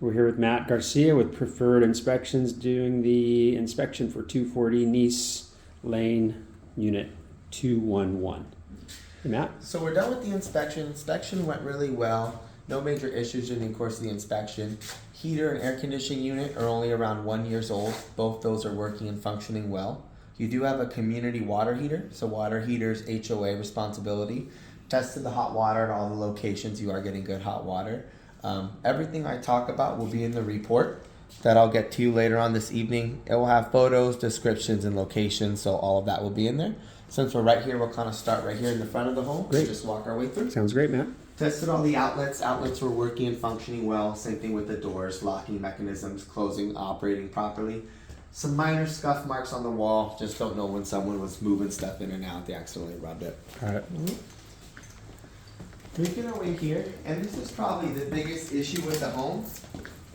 We're here with Matt Garcia with Preferred Inspections doing the inspection for 240 Nice Lane, Unit 211. Hey, Matt? So we're done with the inspection. Inspection went really well. No major issues during the course of the inspection. Heater and air conditioning unit are only around 1 year old. Both those are working and functioning well. You do have a community water heater, so water heater's HOA responsibility. Tested the hot water at all the locations. You are getting good hot water. Everything I talk about will be in the report that I'll get to you later on this evening. It will have photos, descriptions, and locations, so all of that will be in there. Since we're right here, we'll kind of start right here in the front of the home. Great. Just walk our way through. Sounds great, Matt. Tested all the outlets. Outlets were working and functioning well. Same thing with the doors, locking mechanisms, closing, operating properly. Some minor scuff marks on the wall. Just don't know when someone was moving stuff in and out. They accidentally rubbed it. Got it. Making our way here, and this is probably the biggest issue with the home.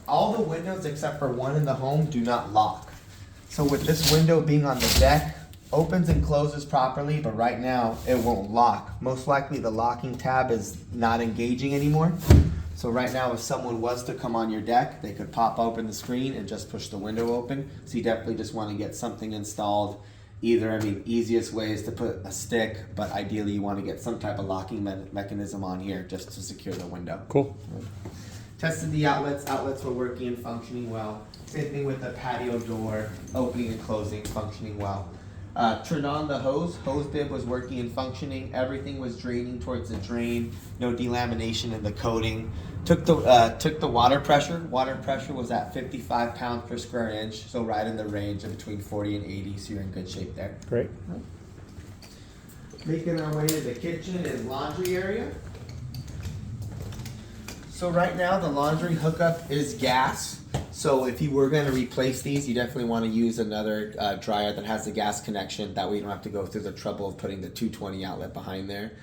All the windows except for one in the home do not lock. So with this window being on the deck, opens and closes properly, but right now it won't lock. Most likely the locking tab is not engaging anymore. So right now if someone was to come on your deck, they could pop open the screen and just push the window open. So you definitely just want to get something installed. Easiest way is to put a stick, but ideally you want to get some type of locking mechanism on here just to secure the window. Cool. Tested the outlets. Outlets were working and functioning well. Same thing with the patio door, opening and closing, functioning well. Turned on the hose. Hose bib was working and functioning. Everything was draining towards the drain. No delamination in the coating. Took the water pressure. Water pressure was at 55 pounds per square inch, so right in the range of between 40 and 80, so you're in good shape there. Great. Making our way to the kitchen and laundry area. So right now the laundry hookup is gas. So if you were going to replace these, you definitely want to use another dryer that has the gas connection. That way you don't have to go through the trouble of putting the 220 outlet behind there.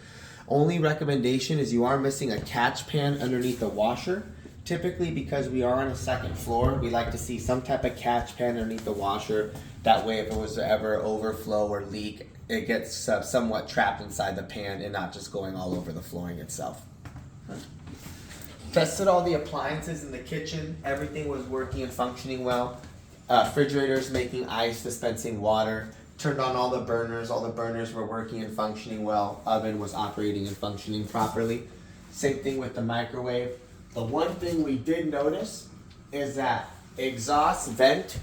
Only recommendation is you are missing a catch pan underneath the washer. Typically, because we are on a second floor, we like to see some type of catch pan underneath the washer. That way if it was to ever overflow or leak, it gets somewhat trapped inside the pan and not just going all over the flooring itself. Tested all the appliances in the kitchen. Everything was working and functioning well. Refrigerators making ice, dispensing water. Turned on all the burners. All the burners were working and functioning well. Oven was operating and functioning properly. Same thing with the microwave. The one thing we did notice is that exhaust vent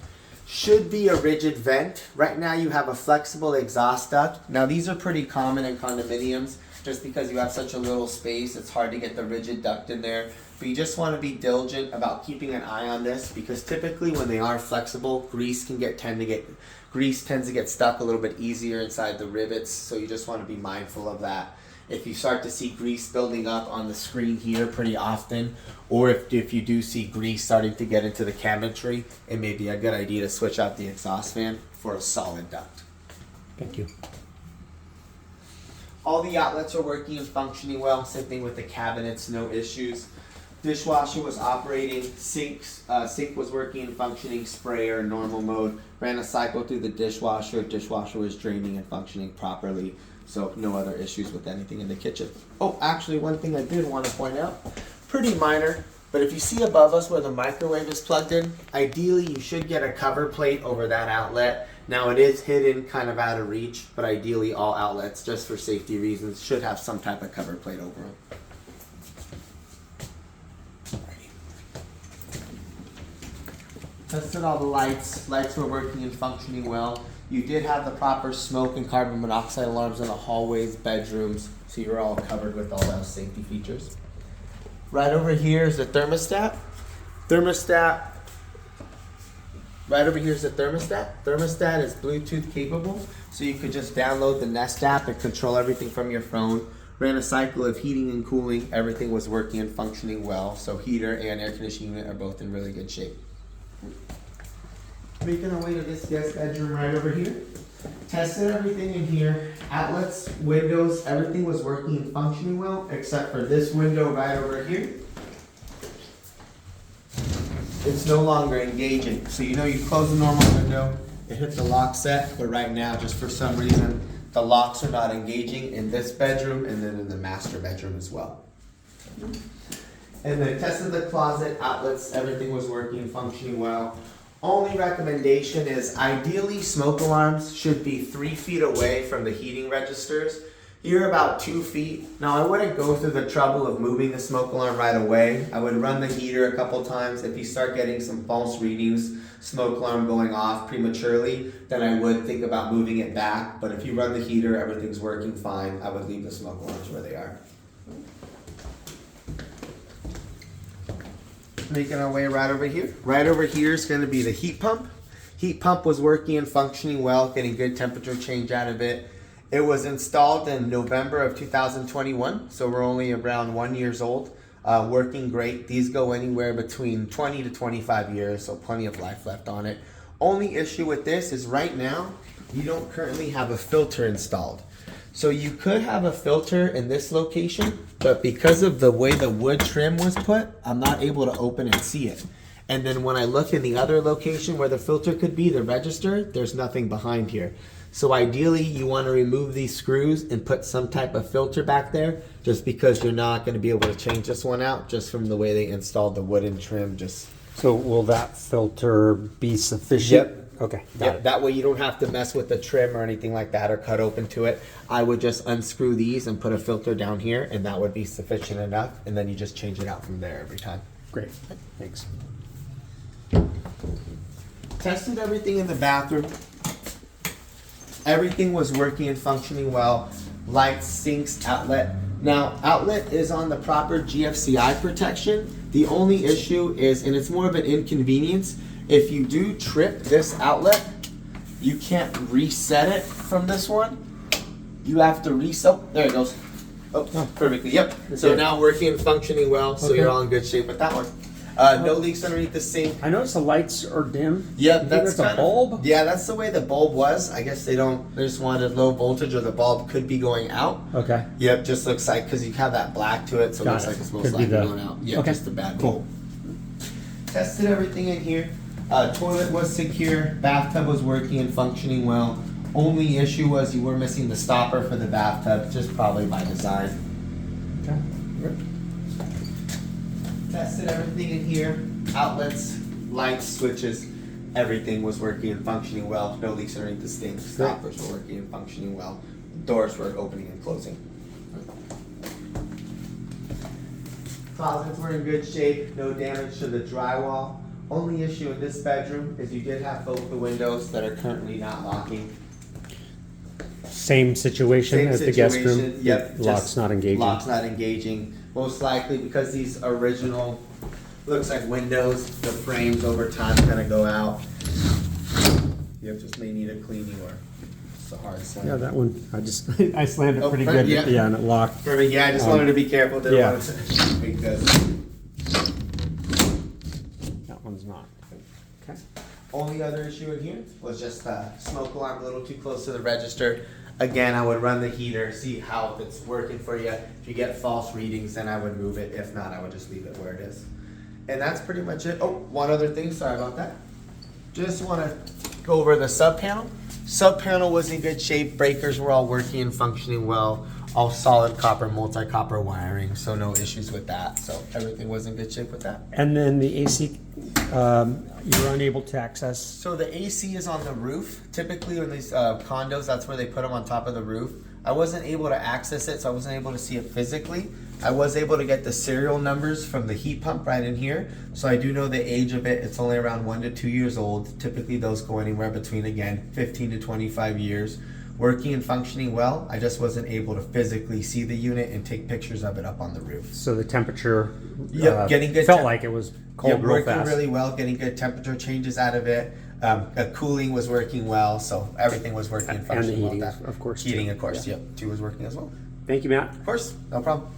should be a rigid vent. Right now you have a flexible exhaust duct. Now these are pretty common in condominiums. Just because you have such a little space, it's hard to get the rigid duct in there. But you just want to be diligent about keeping an eye on this, because typically when they are flexible, grease tends to get stuck a little bit easier inside the rivets. So you just want to be mindful of that. If you start to see grease building up on the screen here pretty often, or if you do see grease starting to get into the cabinetry, it may be a good idea to switch out the exhaust fan for a solid duct. Thank you. All the outlets are working and functioning well. Same thing with the cabinets, no issues. Dishwasher was operating. Sink was working and functioning. Sprayer, normal mode. Ran a cycle through the dishwasher. Dishwasher was draining and functioning properly. So no other issues with anything in the kitchen. Oh, actually one thing I did want to point out, pretty minor, but if you see above us where the microwave is plugged in, ideally you should get a cover plate over that outlet. Now it is hidden, kind of out of reach, but ideally all outlets, just for safety reasons, should have some type of cover plate over them. Tested all the lights. Lights were working and functioning well. You did have the proper smoke and carbon monoxide alarms in the hallways, bedrooms, so you're all covered with all those safety features. Right over here is the thermostat. Right over here is the thermostat. Thermostat is Bluetooth capable, so you could just download the Nest app and control everything from your phone. Ran a cycle of heating and cooling. Everything was working and functioning well, so heater and air conditioning unit are both in really good shape. Making our way to this guest bedroom right over here. Tested everything in here. Outlets, windows, everything was working and functioning well, except for this window right over here. It's no longer engaging. So you know you close the normal window, it hit the lock set, but right now, just for some reason, the locks are not engaging in this bedroom and then in the master bedroom as well. And then tested the closet outlets, everything was working, functioning well. Only recommendation is ideally smoke alarms should be 3 feet away from the heating registers. You're about 2 feet. Now I wouldn't go through the trouble of moving the smoke alarm right away. I would run the heater a couple times. If you start getting some false readings, smoke alarm going off prematurely, then I would think about moving it back. But if you run the heater, everything's working fine, I would leave the smoke alarms where they are. Making our way right over here. Right over here is going to be the heat pump. Heat pump was working and functioning well, getting good temperature change out of it. It was installed in November of 2021, so we're only around 1 year old. Working great. These go anywhere between 20 to 25 years, so plenty of life left on it. Only issue with this is right now, you don't currently have a filter installed. So you could have a filter in this location, but because of the way the wood trim was put, I'm not able to open and see it. And then when I look in the other location where the filter could be, the register, there's nothing behind here. So ideally you want to remove these screws and put some type of filter back there, just because you're not going to be able to change this one out just from the way they installed the wooden trim. So will that filter be sufficient? Yep. Okay, got it. That way you don't have to mess with the trim or anything like that or cut open to it. I would just unscrew these and put a filter down here, and that would be sufficient enough, and then you just change it out from there every time. Great, thanks. Tested everything in the bathroom. Everything was working and functioning well. Lights, sinks, outlet. Now, outlet is on the proper GFCI protection. The only issue is, and it's more of an inconvenience, if you do trip this outlet, you can't reset it from this one. You have to reset. There it goes. Oh, perfectly. Yep. So Okay. now working and functioning well. So Okay. you're all in good shape with that one. No leaks underneath the sink. I noticed the lights are dim. Yeah, You think that's a kind bulb. of, yeah, that's the way the bulb was. I guess they just wanted low voltage, or the bulb could be going out. Okay, Yep, just looks like, because you have that black to it, so it Got looks it. like it's most Could be likely the- going out. Yeah, Okay. just a bad Cool. bulb. Tested everything in here. Toilet was secure. Bathtub was working and functioning well. Only issue was you were missing the stopper for the bathtub, just probably by design. okay. Tested everything in here. Outlets, lights, switches, everything was working and functioning well. No leaks underneath the sink. Stoppers were working and functioning well. Doors were opening and closing. Closets were in good shape. No damage to the drywall. Only issue in this bedroom is you did have both the windows that are currently not locking. Same situation Same as the guest room. situation, yep, Lock's just not engaging. Lock's not engaging. Most likely because these original, looks like windows, the frames over time gonna go out. You just may need a cleaning, or it's a hard slam. Yeah, that one, I just, I slammed it Oh, pretty perfect, good. yeah. Yeah, and it locked. Perfect, yeah, I just wanted to be careful. Didn't yeah. want to make this. That one's not. Okay. Only other issue in here was just the smoke alarm a little too close to the register. Again, I would run the heater, see how it's working for you. If you get false readings, then I would move it. If not, I would just leave it where it is. And that's pretty much it. Oh, one other thing, sorry about that. Just want to go over the sub panel. Sub panel was in good shape. Breakers were all working and functioning well. All solid copper, multi-copper wiring, so no issues with that. So everything was in good shape with that. And then the AC, you were unable to access. So the AC is on the roof. Typically in these condos, that's where they put them on top of the roof. I wasn't able to access it, so I wasn't able to see it physically. I was able to get the serial numbers from the heat pump right in here. So I do know the age of it. It's only around 1 to 2 years old. Typically those go anywhere between, again, 15 to 25 years. Working and functioning well. I just wasn't able to physically see the unit and take pictures of it up on the roof. So the temperature Yep, getting good felt temp- like it was Yeah, cold real working fast. really well, getting good temperature changes out of it. Cooling was working well, so everything was working and And the functioning heating, well. of course, Heating, too. of course, Yeah. yep. 2 was working as well. Thank you, Matt. Of course, no problem.